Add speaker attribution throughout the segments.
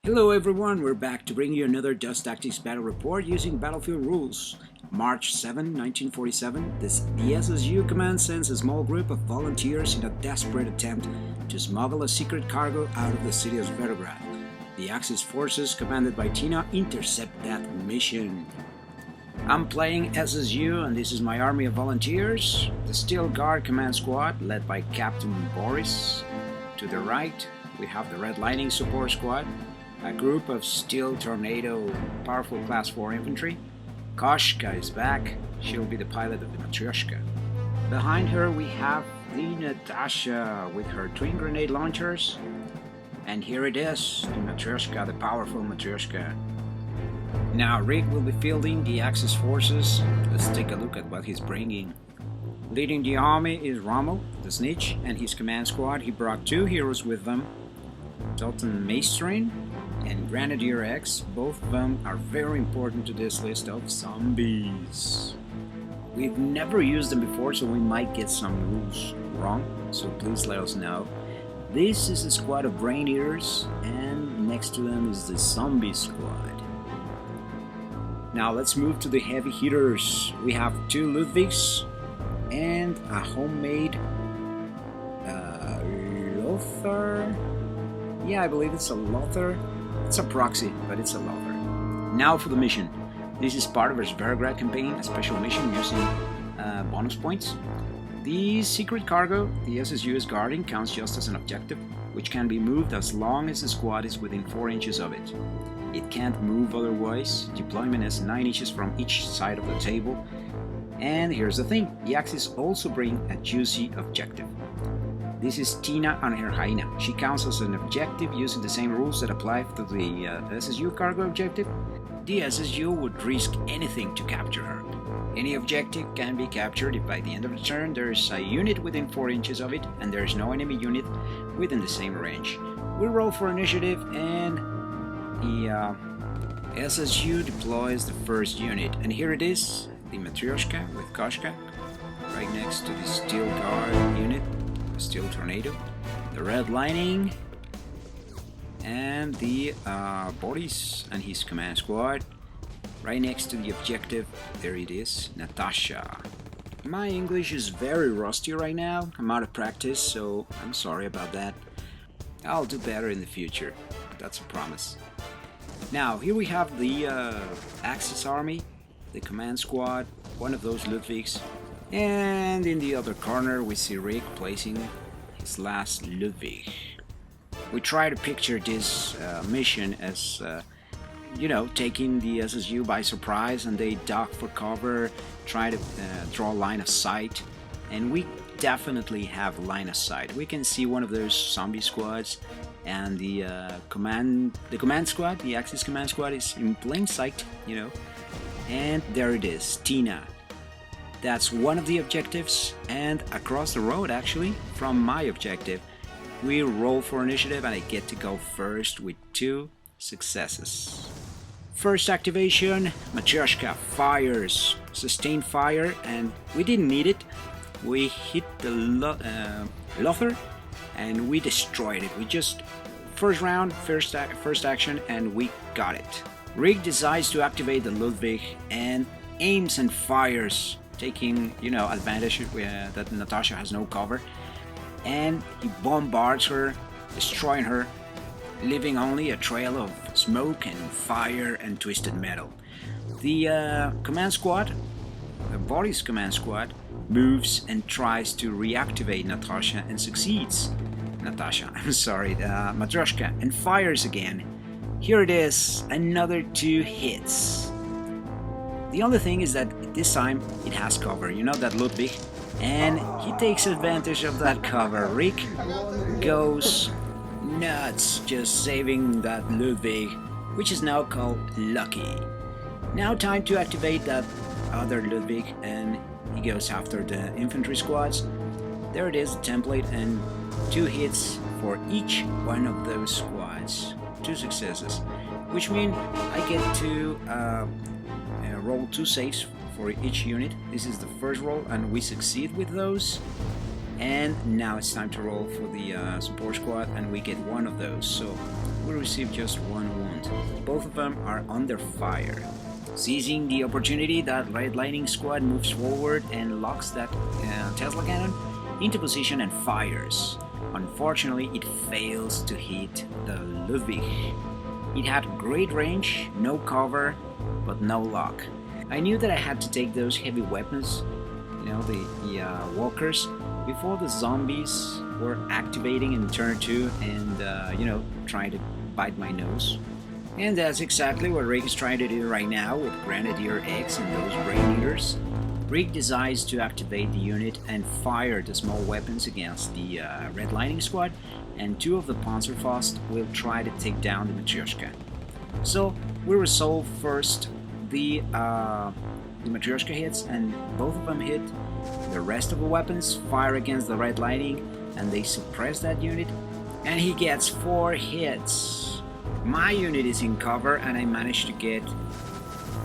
Speaker 1: Hello everyone, we're back to bring you another Dust Tactics battle report using Battlefield rules. March 7, 1947, the SSU command sends a small group of volunteers in a desperate attempt to smuggle a secret cargo out of the city of Zverograd. The Axis forces, commanded by Tina, intercept that mission. I'm playing SSU and this is my army of volunteers. The Steel Guard command squad, led by Captain Boris. To the right, we have the Red Lightning support squad, a group of Steel Tornado powerful class 4 infantry. Koshka is back, she'll be the pilot of the Matryoshka. Behind her we have the Natasha with her twin grenade launchers. And here it is, the Matryoshka, the powerful Matryoshka. Now Rick will be fielding the Axis forces. Let's take a look at what he's bringing. Leading the army is Rommel, the Snitch, and his command squad. He brought two heroes with them, Dalton Maestrin and Grenadier X. Both of them are very important to this list of zombies. We've never used them before, so we might get some rules wrong, so please let us know. This is a squad of Brain Eaters, and next to them is the Zombie Squad. Now let's move to the heavy hitters. We have two Ludwigs and a homemade Lothar. Yeah, I believe it's a Lothar. It's a proxy, but it's a Lothar. Now for the mission. This is part of our Zverograd campaign, a special mission using bonus points. The secret cargo the SSU is guarding counts just as an objective, which can be moved as long as the squad is within 4 inches of it. It can't move otherwise. Deployment is 9 inches from each side of the table. And here's the thing, the Axis also bring a juicy objective. This is Tina and her hyena. She counts as an objective using the same rules that apply to the SSU cargo objective. The SSU would risk anything to capture her. Any objective can be captured if by the end of the turn there is a unit within 4 inches of it and there is no enemy unit within the same range. We roll for initiative and the SSU deploys the first unit. And here it is, the Matryoshka with Koshka, right next to the Steel Guard unit. Steel Tornado, the Red Lightning, and the Boris and his command squad. Right next to the objective, there it is, Natasha. My English is very rusty right now. I'm out of practice, so I'm sorry about that. I'll do better in the future. That's a promise. Now, here we have the Axis army, the command squad, one of those Ludwigs. And in the other corner we see Rick placing his last Ludwig. We try to picture this mission as, taking the SSU by surprise and they duck for cover, try to draw line of sight. And we definitely have line of sight. We can see one of those zombie squads and the command squad, the Axis command squad is in plain sight, And there it is, Tina. That's one of the objectives, and across the road actually, from my objective, we roll for initiative and I get to go first with 2 successes. First activation, Matryoshka fires, sustained fire, and we didn't need it. We hit the Lothar and we destroyed it. We just, first round, first action, and we got it. Rick decides to activate the Ludwig and aims and fires, taking, advantage that Natasha has no cover, and he bombards her, destroying her, leaving only a trail of smoke and fire and twisted metal. The command squad, the Boris command squad, moves and tries to reactivate Natasha and succeeds. Matryoshka, and fires again. Here it is, another 2 hits. The only thing is that this time it has cover, that Ludwig, and he takes advantage of that cover. Rick goes nuts just saving that Ludwig, which is now called Lucky. Now time to activate that other Ludwig, and he goes after the infantry squads. There it is, the template, and 2 hits for each one of those squads. 2 successes, which mean I get to roll 2 saves for each unit. This is the first roll and we succeed with those. And now it's time to roll for the support squad and we get 1 of those. So we receive just one wound. Both of them are under fire. Seizing the opportunity, that Red Lightning squad moves forward and locks that Tesla cannon into position and fires. Unfortunately, it fails to hit the Ludwig. It had great range, no cover, but no luck. I knew that I had to take those heavy weapons, the walkers, before the zombies were activating in turn 2 and, trying to bite my nose. And that's exactly what Rick is trying to do right now with Grenadier X and those Brain Eaters. Rick decides to activate the unit and fire the small weapons against the Red Lightning squad, and 2 of the Panzerfaust will try to take down the Matryoshka. So we resolve first the Matryoshka hits, and both of them hit. The rest of the weapons fire against the Red Lightning and they suppress that unit, and he gets 4 hits. My unit is in cover and I managed to get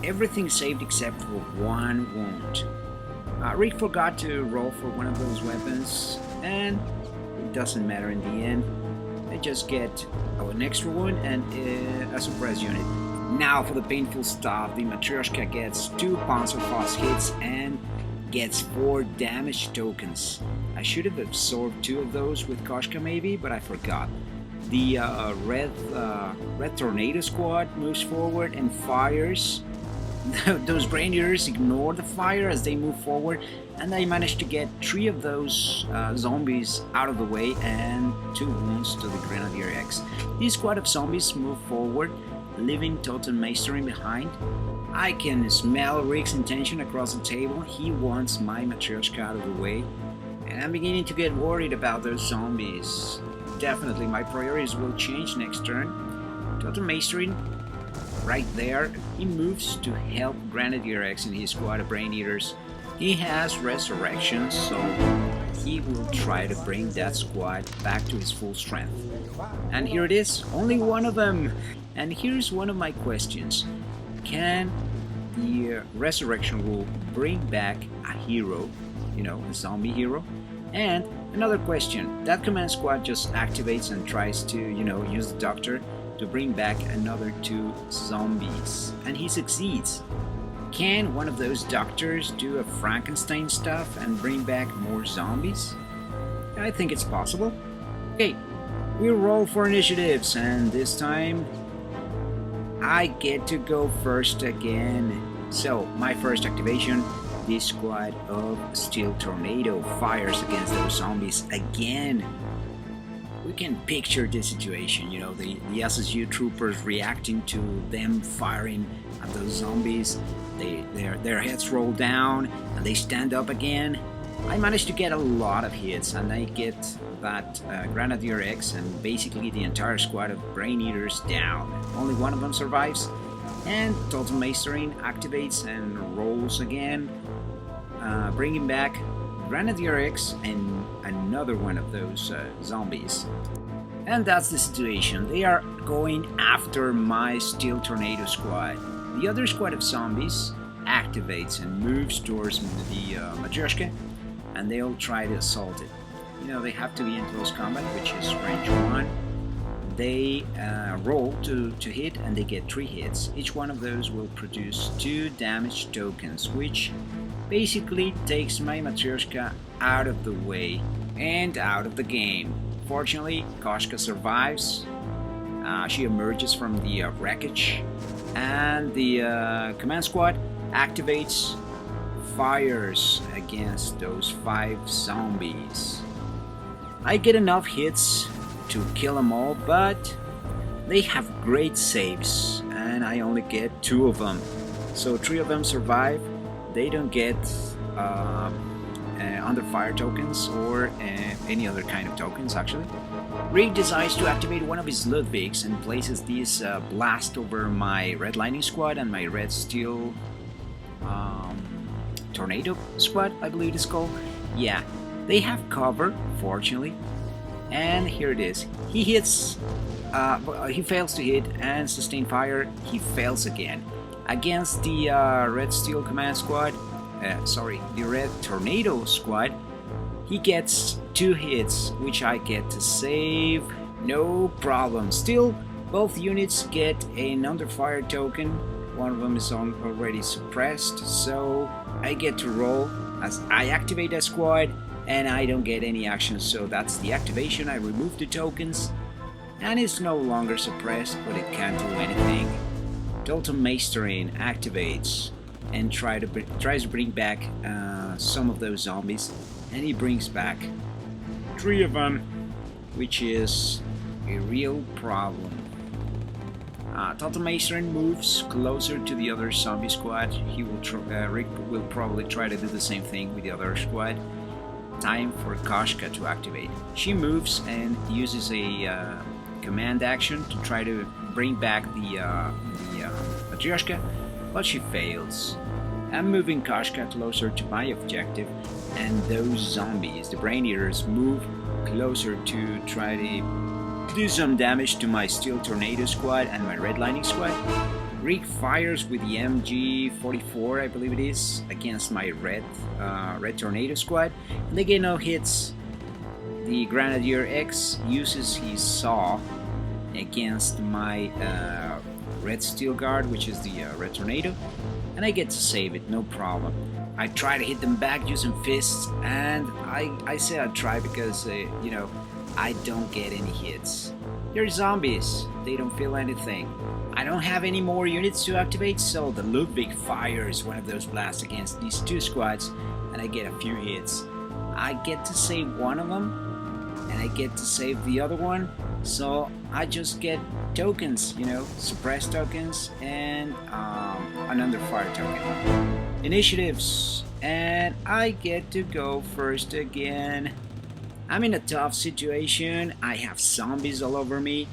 Speaker 1: everything saved except for 1 wound. Rick forgot to roll for one of those weapons, and it doesn't matter in the end. I just get an extra wound and a suppressed unit. Now for the painful stuff. The Matryoshka gets 2 Panzerfaust hits and gets 4 damage tokens. I should have absorbed 2 of those with Koshka maybe, but I forgot. The Red Tornado squad moves forward and fires. Those Brain Eaters ignore the fire as they move forward, and I managed to get 3 of those zombies out of the way and 2 wounds to the Grenadier X. This squad of zombies move forward, leaving Totem Maestering behind. I can smell Rick's intention across the table. He wants my Matryoshka out of the way, and I'm beginning to get worried about those zombies. Definitely my priorities will change next turn. Totem Maestering, right there, he moves to help Grenadier X and his squad of Brain Eaters. He has Resurrection, so he will try to bring that squad back to his full strength. And here it is, only one of them. And here's one of my questions. Can the Resurrection rule bring back a hero, a zombie hero? And another question, that command squad just activates and tries to, use the doctor to bring back another 2 zombies, and he succeeds. Can one of those doctors do a Frankenstein stuff and bring back more zombies? I think it's possible. Okay, we roll for initiatives, and this time I get to go first again. So my first activation, this squad of Steel Tornado fires against those zombies again. We can picture this situation, the SSU troopers reacting to them firing at those zombies. Their heads roll down and they stand up again. I managed to get a lot of hits, and I get that Grenadier X and basically the entire squad of Brain Eaters down. Only one of them survives, and Totem Maestering activates and rolls again, bringing back Grenadier X and another one of those zombies. And that's the situation. They are going after my Steel Tornado squad. The other squad of zombies activates and moves towards the Matryoshka, and they'll try to assault it. They have to be in close combat, which is range 1. They roll to hit, and they get 3 hits. Each one of those will produce 2 damage tokens, which basically takes my Matryoshka out of the way and out of the game. Fortunately, Koshka survives. She emerges from the wreckage, and the command squad activates, fires against those 5 zombies. I get enough hits to kill them all, but they have great saves, and I only get 2 of them. So 3 of them survive. They don't get under fire tokens or any other kind of tokens, actually. Rick decides to activate one of his Ludwigs and places this blast over my Red Lightning squad and my Red Steel Tornado squad, I believe it's called. Yeah, they have cover, fortunately. And here it is. He hits, he fails to hit and sustain fire. He fails again. Against the Red Steel Command Squad, the Red Tornado Squad, he gets 2 hits, which I get to save. No problem. Still, Both units get an under fire token. One of them is already suppressed, so I get to roll as I activate that squad, and I don't get any action, so that's the activation. I remove the tokens, and it's no longer suppressed, but it can't do anything. Total Mastering activates and tries to bring back some of those zombies, and he brings back 3 of them, which is a real problem. Total Mastering moves closer to the other zombie squad. Rick will probably try to do the same thing with the other squad. Time for Koshka to activate. She moves and uses a command action to try to bring back the Matryoshka, but she fails. I'm moving Koshka closer to my objective, and those zombies, the Brain Eaters, move closer to try to do some damage to my Steel Tornado squad and my Red Lightning squad. Rick fires with the MG44, I believe it is, against my Red Tornado squad, and they get no hits. The Grenadier X uses his saw against my Red Steel Guard, which is the Red Tornado, and I get to save it, no problem. I try to hit them back using fists, and I say I try because, you know, I don't get any hits. They're zombies, they don't feel anything. I don't have any more units to activate, so the Ludwig fires one of those blasts against these 2 squads, and I get a few hits. I get to save one of them, and I get to save the other one, so I just get tokens, you know, suppressed tokens and an under fire token. Initiatives, and I get to go first again. I'm in a tough situation. I have zombies all over me.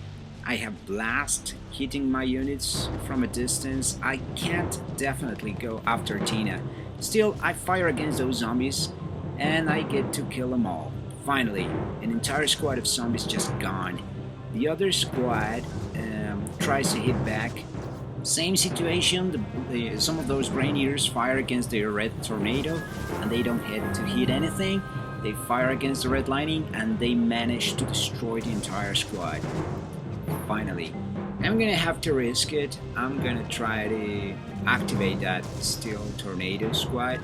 Speaker 1: I have blast hitting my units from a distance. I can't definitely go after Tina. Still, I fire against those zombies and I get to kill them all. Finally, an entire squad of zombies just gone. The other squad tries to hit back. Same situation, some of those Brain Eaters fire against the Red Tornado and they don't hit to hit anything. They fire against the Red Lightning and they manage to destroy the entire squad. Finally, I'm gonna have to risk it. I'm gonna try to activate that Steel Tornado squad.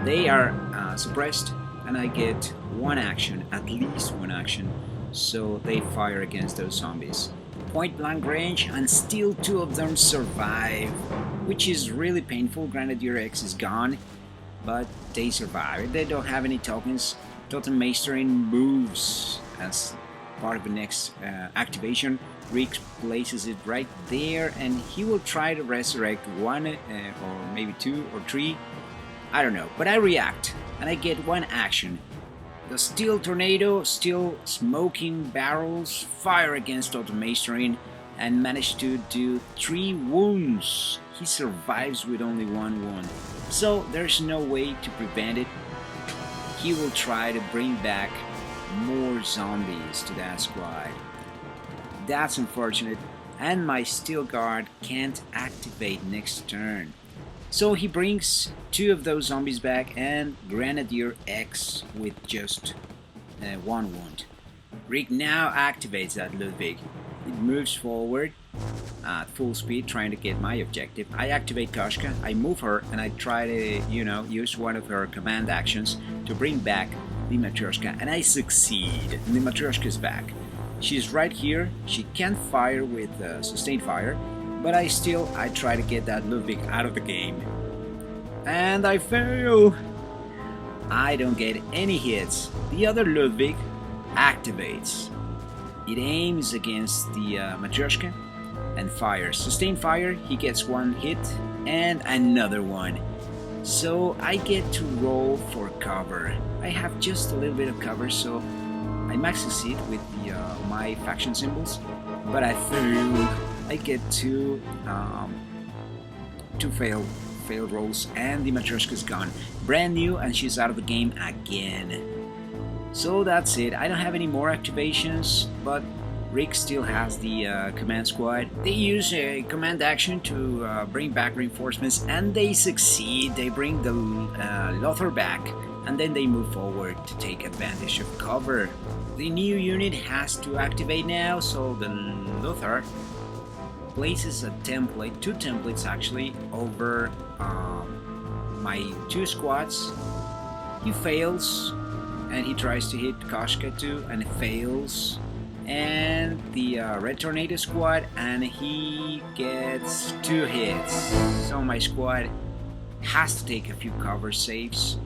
Speaker 1: They are suppressed and I get one action, at least one action, so they fire against those zombies. Point blank range, and still 2 of them survive, which is really painful. Grenadier X is gone, but they survive. They don't have any tokens. Total Mastering moves as part of the next activation. Rick places it right there, and he will try to resurrect 1 or maybe 2 or 3. I don't know, but I react, and I get 1 action. The Steel Tornado, still smoking barrels, fire against Total Mastering and manage to do 3 wounds. He survives with only 1 wound, so there's no way to prevent it. He will try to bring back more zombies to that squad. That's unfortunate, and my Steel Guard can't activate next turn. So he brings 2 of those zombies back and Grenadier X with just 1 wound. Rick now activates that Ludwig. It moves forward at full speed trying to get my objective. I activate Koshka, I move her, and I try to, you know, use one of her command actions to bring back the Matryoshka, and I succeed. The Matryoshka is back. She's right here. She can't fire with sustained fire, but I try to get that Ludwig out of the game. And I fail! I don't get any hits. The other Ludwig activates. It aims against the Matryoshka and fires. Sustained fire, he gets 1 hit and another one. So I get to roll for cover. I have just a little bit of cover, so I might succeed with my faction symbols, but I fail. I get 2 failed rolls, and the Matryoshka's gone. Brand new, and she's out of the game again. So that's it. I don't have any more activations, but Rick still has the command squad. They use a command action to bring back reinforcements, and they succeed. They bring the Lothar back, and then they move forward to take advantage of cover. The new unit has to activate now, so the Luther places a template, 2 templates actually, over my 2 squads. He fails, and he tries to hit Koshka too, and fails. And the Red Tornado squad, and he gets 2 hits. So my squad has to take a few cover saves.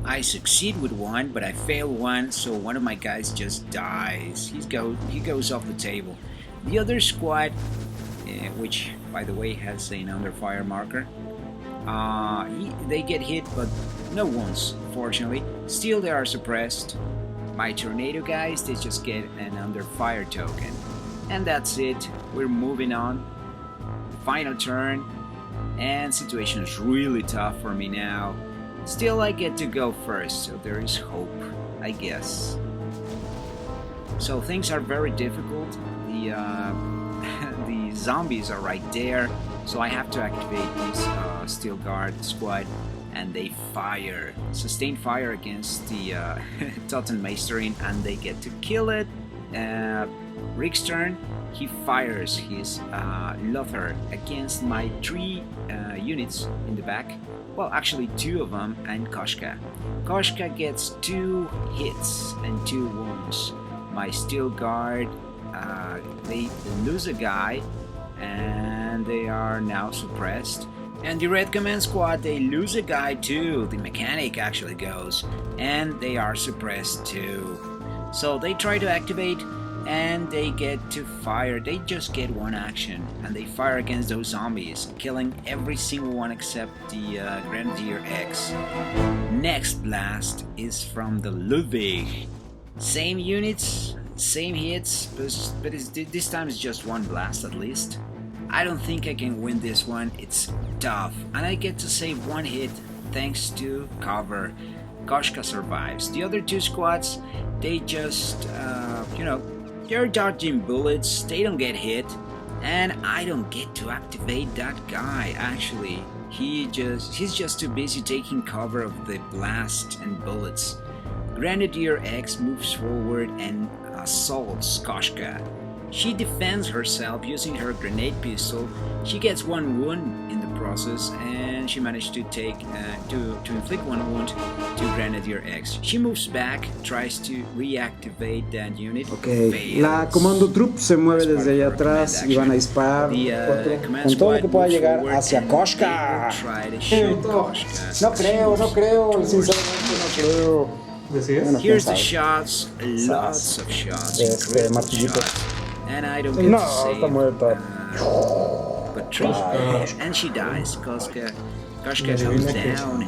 Speaker 1: I succeed with one, but I fail one, so one of my guys just dies. He goes off the table. The other squad, which by the way has an under fire marker, they get hit but no wounds, fortunately. Still they are suppressed. My tornado guys, they just get an under fire token. And that's it. We're moving on. Final turn. And situation is really tough for me now. Still I get to go first, so there is hope, I guess. So things are very difficult. The the zombies are right there, so I have to activate this Steel Guard squad, and they fire, sustain fire against the Totenmeisterin, and they get to kill it. Rick's turn, he fires his Lothar against my 3 units in the back. Well, actually 2 of them, and Koshka. Koshka gets 2 hits and 2 wounds. My Steel Guard, they lose a guy, and they are now suppressed. And the Red Command Squad, they lose a guy too. The mechanic actually goes, and they are suppressed too. So they try to activate, and they get to fire. They just get 1 action, and they fire against those zombies, killing every single one except the Grenadier X. Next blast is from the Ludwig. Same units, same hits, but this time it's just 1 blast at least. I don't think I can win this one. It's tough, and I get to save 1 hit thanks to cover. Koshka survives. The other 2 squads, they just, they're dodging bullets, they don't get hit, and I don't get to activate that guy. Actually, he's just too busy taking cover of the blast and bullets. Grenadier X moves forward and assaults Koshka. She defends herself using her grenade pistol. She gets 1 wound in the process, and she managed to take to inflict 1 wound to Grenadier X. She moves back, tries to reactivate that unit.
Speaker 2: Ok, la Commando Troop se mueve desde allá atrás y van a disparar con todo lo que pueda llegar hacia Koshka. No creo, sinceramente no creo.
Speaker 1: Bueno, here's the shots, lots of shots,
Speaker 2: martillito.
Speaker 1: And I don't get to save,
Speaker 2: está muerta.
Speaker 1: But 3, and she dies. Koshka comes down,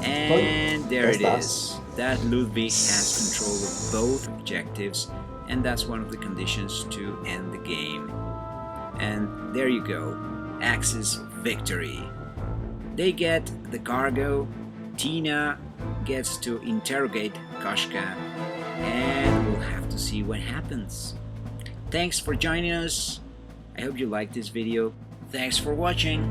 Speaker 1: and there it is. That Ludwig has control of both objectives, and that's one of the conditions to end the game. And there you go, Axis victory. They get the cargo. Tina gets to interrogate Koshka, and we'll have to see what happens. Thanks for joining us. I hope you liked this video. Thanks for watching.